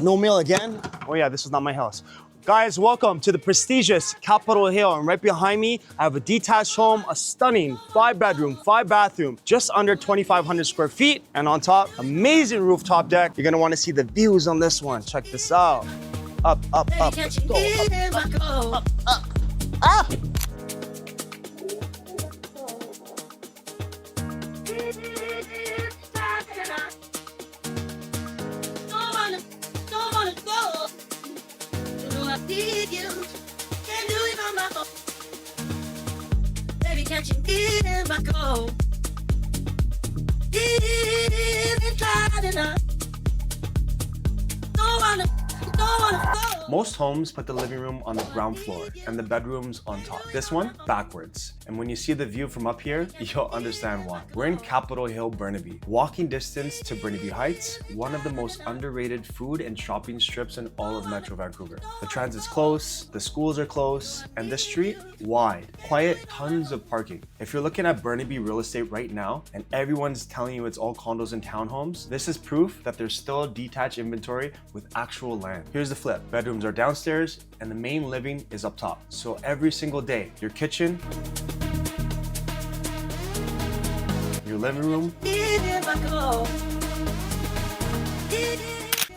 No mail again? Oh yeah, this is not my house. Guys, welcome to the prestigious Capitol Hill. And right behind me, I have a detached home, a stunning 5-bedroom, 5-bathroom, just under 2,500 square feet. And on top, amazing rooftop deck. You're gonna wanna see the views on this one. Check this out. Up, up, up, let's go. Up, up, up. Can't you hear my call? Deep inside enough. Don't wanna go. Most homes put the living room on the ground floor and the bedrooms on top. This one, backwards. And when you see the view from up here, you'll understand why. We're in Capitol Hill, Burnaby. Walking distance to Burnaby Heights, one of the most underrated food and shopping strips in all of Metro Vancouver. The transit's close, the schools are close, and the street, wide, quiet, tons of parking. If you're looking at Burnaby real estate right now, and everyone's telling you it's all condos and townhomes, this is proof that there's still detached inventory with actual land. Here's the flip. Bedrooms are downstairs and the main living is up top. So every single day, your kitchen, your living room,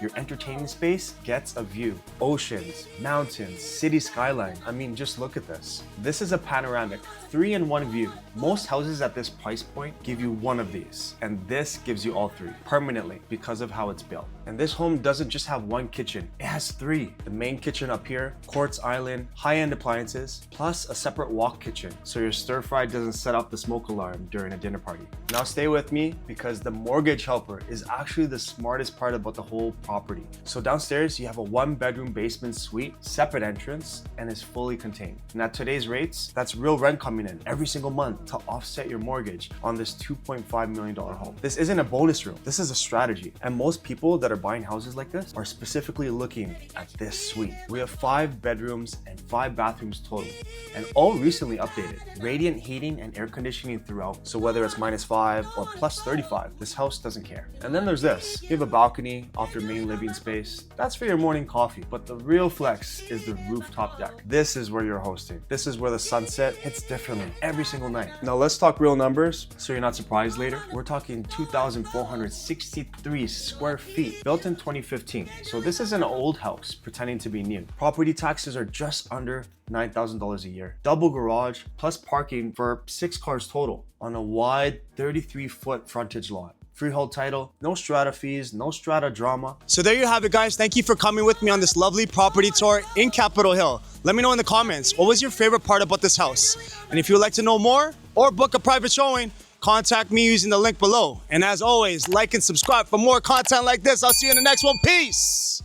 your entertaining space gets a view. Oceans, mountains, city skyline. I mean, just look at this. This is a panoramic 3-in-1 view. Most houses at this price point give you one of these, and this gives you all 3 permanently because of how it's built. And this home doesn't just have one kitchen, it has 3. The main kitchen up here, quartz island, high-end appliances, plus a separate walk kitchen so your stir fry doesn't set off the smoke alarm during a dinner party. Now stay with me because the mortgage helper is actually the smartest part about the whole property. So downstairs, you have a 1-bedroom basement suite, separate entrance, and is fully contained. And at today's rates, that's real rent coming in every single month to offset your mortgage on this $2.5 million home. This isn't a bonus room, this is a strategy. And most people that are buying houses like this are specifically looking at this suite. We have 5 bedrooms and 5 bathrooms total, and all recently updated. Radiant heating and air conditioning throughout, so whether it's -5 or +35, this house doesn't care. And then there's this. You have a balcony off your main living space. That's for your morning coffee, but the real flex is the rooftop deck. This is where you're hosting. This is where the sunset hits differently every single night. Now let's talk real numbers so you're not surprised later. We're talking 2,463 square feet, built in 2015. So this is an old house pretending to be new. Property taxes are just under $9,000 a year. Double garage plus parking for 6 cars total on a wide 33-foot frontage lot. Freehold title, no strata fees, no strata drama. So there you have it, guys. Thank you for coming with me on this lovely property tour in Capitol Hill. Let me know in the comments, what was your favorite part about this house? And if you would like to know more or book a private showing, contact me using the link below. And as always, like and subscribe for more content like this. I'll see you in the next one. Peace.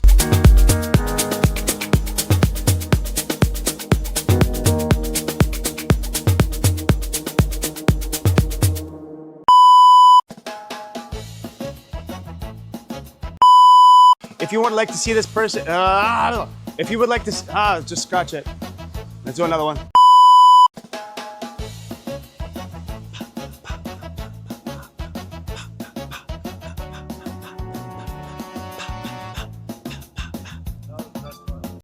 If you would like to see this person, if you would like to, just scratch it. Let's do another one.